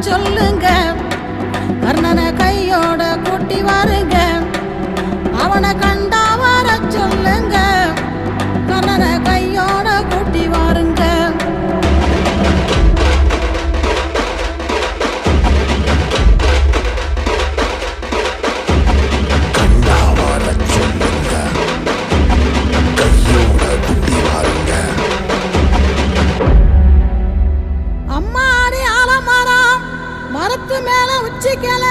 சொல்லுங்க, கர்ணனை கையோட கூட்டி வாருங்க. அவனை கண்டா வர சொல்லுங்க, கர்ணனை கையோட கூட்டி வாருங்க. அம்மாடி ஆலமரம் மரத்து மேல உச்சிக்கல